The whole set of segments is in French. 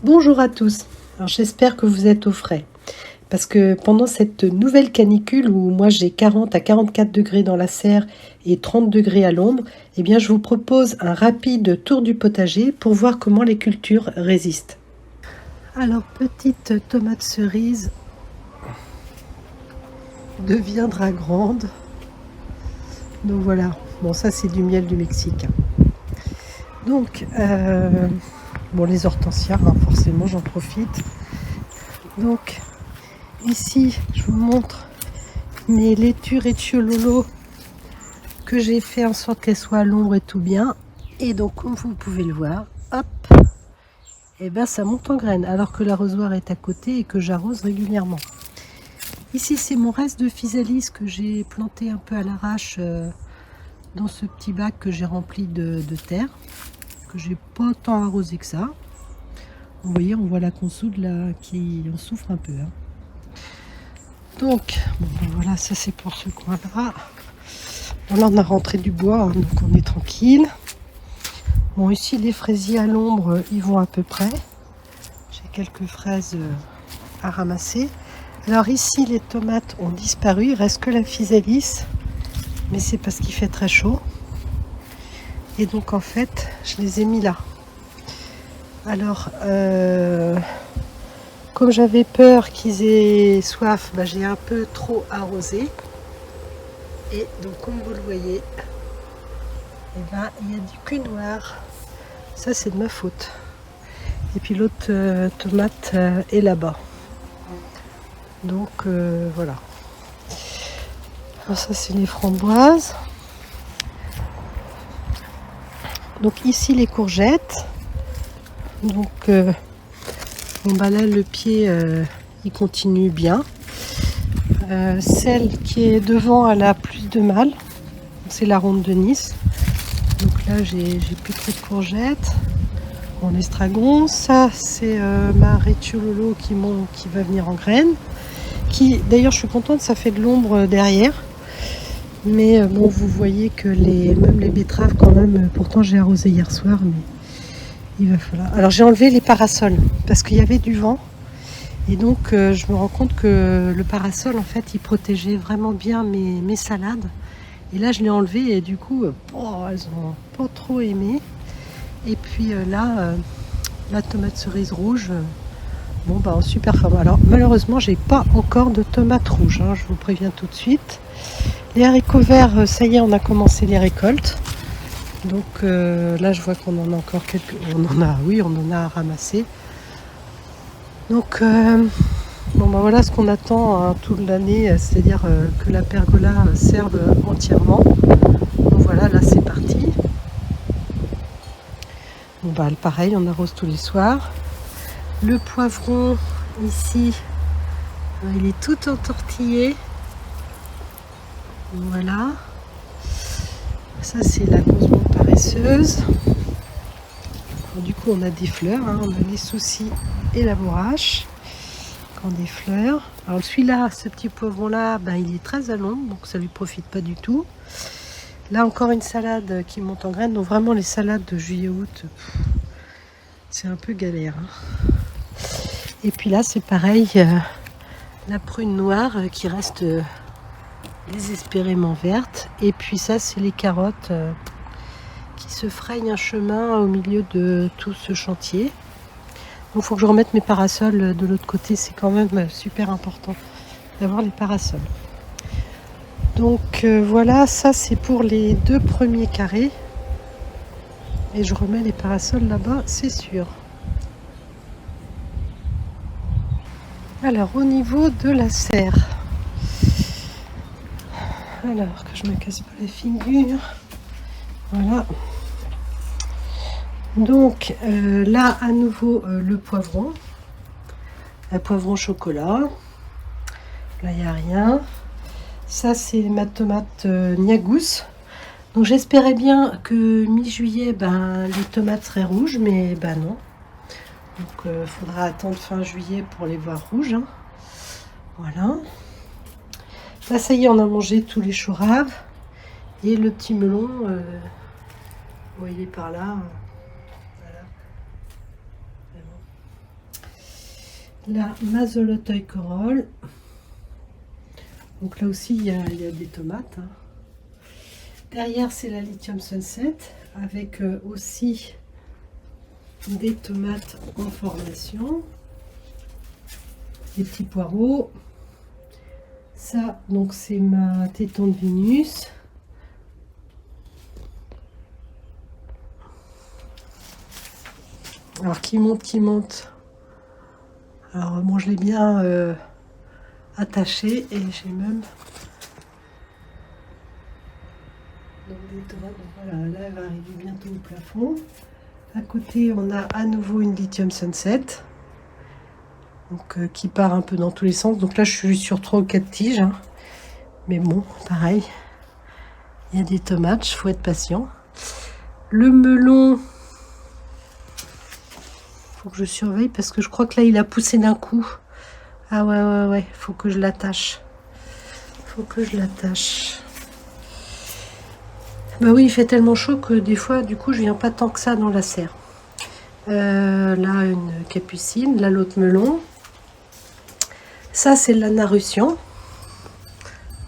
Bonjour à tous, alors j'espère que vous êtes au frais, parce que pendant cette nouvelle canicule où moi j'ai 40 à 44 degrés dans la serre et 30 degrés à l'ombre, eh bien je vous propose un rapide tour du potager pour voir comment les cultures résistent. Alors petite tomate cerise deviendra grande, donc voilà, bon ça c'est du miel du Mexique. Donc bon les hortensias, forcément j'en profite. Donc ici, je vous montre mes laitues Ricciololo que j'ai fait en sorte qu'elles soient à l'ombre et tout bien. Et donc, comme vous pouvez le voir, hop, et ben ça monte en graines alors que l'arrosoir est à côté et que j'arrose régulièrement. Ici, c'est mon reste de physalis que j'ai planté un peu à l'arrache dans ce petit bac que j'ai rempli de terre, que j'ai pas tant arrosé que ça. Vous voyez, on voit la consoude là qui en souffre un peu. Donc, bon, ben voilà, ça c'est pour ce coin-là. Bon, là, on a rentré du bois, donc on est tranquille. Bon, ici, les fraisiers à l'ombre, ils vont à peu près. J'ai quelques fraises à ramasser. Alors ici, les tomates ont disparu. Il reste que la physalis, mais c'est parce qu'il fait très chaud. Et donc, en fait, je les ai mis là. Alors, comme j'avais peur qu'ils aient soif, bah, j'ai un peu trop arrosé. Et donc comme vous le voyez, eh ben, il y a du cul noir. Ça c'est de ma faute. Et puis l'autre tomate est là-bas. Donc voilà. Alors ça c'est les framboises. Donc ici les courgettes. Donc bon bah là le pied il continue bien. Celle qui est devant elle a plus de mal. C'est la ronde de Nice. Donc là j'ai plus trop de courgettes. En estragon, ça c'est ma Ricciololo qui va venir en graines. Qui d'ailleurs je suis contente, ça fait de l'ombre derrière. Mais bon vous voyez que même les betteraves quand même, pourtant j'ai arrosé hier soir, mais il va falloir. Alors j'ai enlevé les parasols parce qu'il y avait du vent. Et donc je me rends compte que le parasol en fait il protégeait vraiment bien mes salades. Et là je l'ai enlevé et du coup elles ont pas trop aimé. Et puis là la tomate cerise rouge, bon bah en super forme. Alors malheureusement j'ai pas encore de tomates rouges, je vous préviens tout de suite. Les haricots verts, ça y est, on a commencé les récoltes. Donc là je vois qu'on en a encore quelques. On en a à ramasser. Donc bon bah voilà ce qu'on attend toute l'année, c'est-à-dire que la pergola serve entièrement. Donc voilà, là c'est parti. Bon bah pareil, on arrose tous les soirs. Le poivron ici, il est tout entortillé. Voilà. Ça c'est la grosse bombe paresseuse. Alors, du coup on a des fleurs, on a les soucis et la bourrache. Quand des fleurs. Alors celui-là, ce petit poivron là, il est très à l'ombre, donc ça lui profite pas du tout. Là encore une salade qui monte en graines. Donc vraiment les salades de juillet-août, c'est un peu galère. Et puis là c'est pareil, la prune noire qui reste désespérément verte. Et puis ça c'est les carottes qui se frayent un chemin au milieu de tout ce chantier. Donc il faut que je remette mes parasols de l'autre côté, c'est quand même super important d'avoir les parasols. Donc voilà, ça c'est pour les 2 premiers carrés. Et je remets les parasols là-bas, c'est sûr. Alors au niveau de la serre. Alors que je me casse pas les figures. Voilà. Donc là à nouveau le poivron. Un poivron chocolat. Là il n'y a rien. Ça c'est ma tomate Niagous. Donc j'espérais bien que mi-juillet les tomates seraient rouges, mais non. Donc faudra attendre fin juillet pour les voir rouges. Voilà. Là ça y est, on a mangé tous les choux raves. Et le petit melon, il est par là. Voilà. La Mazolotoy Corolle. Donc là aussi il y a des tomates. Hein. Derrière c'est la Lithium Sunset avec aussi des tomates en formation. Des petits poireaux. Ça donc c'est ma téton de Vénus. Alors qui monte. Alors bon je l'ai bien attaché et j'ai même donc des tomates. Donc voilà, là elle va arriver bientôt au plafond. À côté on a à nouveau une Lithium Sunset. Donc qui part un peu dans tous les sens. Donc là je suis sur 3 ou 4 tiges. Hein. Mais bon, pareil. Il y a des tomates, il faut être patient. Le melon. Faut que je surveille parce que je crois que là il a poussé d'un coup. Ah ouais, faut que je l'attache. Bah oui, il fait tellement chaud que des fois, du coup, je viens pas tant que ça dans la serre. Là, une capucine, là, l'autre melon. Ça, c'est l'Anna Russion.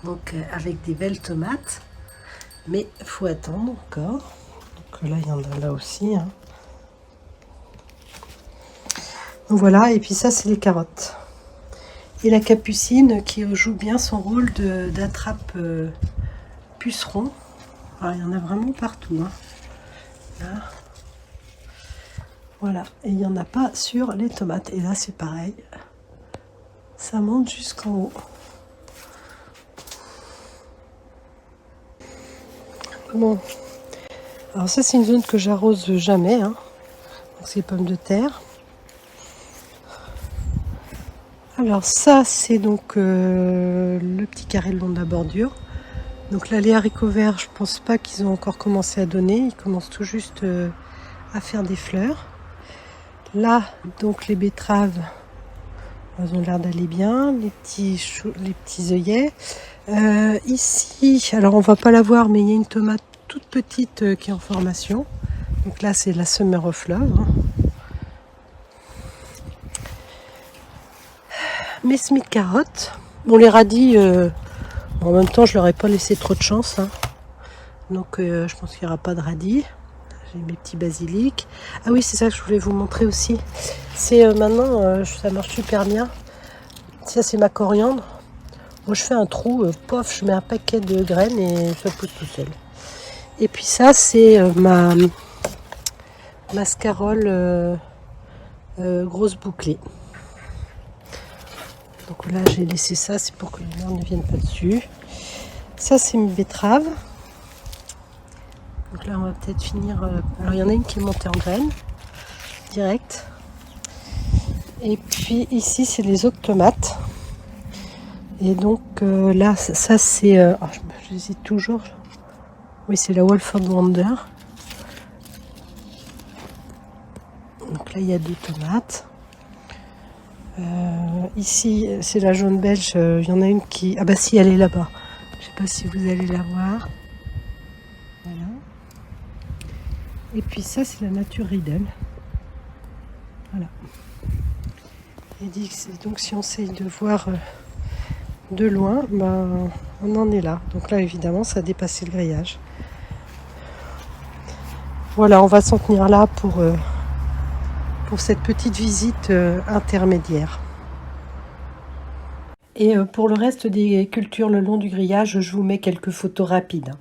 Donc, avec des belles tomates. Mais il faut attendre encore. Donc là, il y en a là aussi. Hein. Donc voilà, et puis ça, c'est les carottes. Et la capucine qui joue bien son rôle d'attrape puceron. Alors, il y en a vraiment partout. Hein. Là. Voilà, et il n'y en a pas sur les tomates. Et là, c'est pareil. Ça monte jusqu'en haut. Bon. Alors ça, c'est une zone que j'arrose jamais. Hein. Donc, c'est les pommes de terre. Alors ça, c'est donc le petit carré le long de la bordure. Donc là, les haricots verts, je pense pas qu'ils ont encore commencé à donner. Ils commencent tout juste à faire des fleurs. Là, donc les betteraves, elles ont l'air d'aller bien. Les petits œillets. Ici, alors on va pas la voir, mais il y a une tomate toute petite qui est en formation. Donc là, c'est la Summer of Love. Hein. Mes Smith carottes. Bon, les radis, en même temps, je leur ai pas laissé trop de chance. Hein. Donc, je pense qu'il n'y aura pas de radis. J'ai mes petits basiliques. Ah oui, c'est ça que je voulais vous montrer aussi. C'est maintenant, ça marche super bien. Ça, c'est ma coriandre. Moi, je fais un trou, pof, je mets un paquet de graines et ça pousse tout seul. Et puis ça, c'est ma mascarole grosse bouclée. Donc là, j'ai laissé ça, c'est pour que les mers ne viennent pas dessus. Ça, c'est mes betteraves. Donc là, on va peut-être finir... alors, il y en a une qui est montée en graines, direct. Et puis ici, c'est les autres tomates. Et donc là, ça c'est... j'hésite toujours. Oui, c'est la Wolford Wonder. Donc là, il y a 2 tomates. Ici, c'est la jaune belge. Il y en a une qui... Ah bah si, elle est là-bas. Je sais pas si vous allez la voir. Voilà. Et puis ça, c'est la nature Riedel. Voilà. Et donc si on essaye de voir de loin, ben, on en est là. Donc là, évidemment, ça a dépassé le grillage. Voilà, on va s'en tenir là pour cette petite visite intermédiaire. Et pour le reste des cultures le long du grillage, je vous mets quelques photos rapides.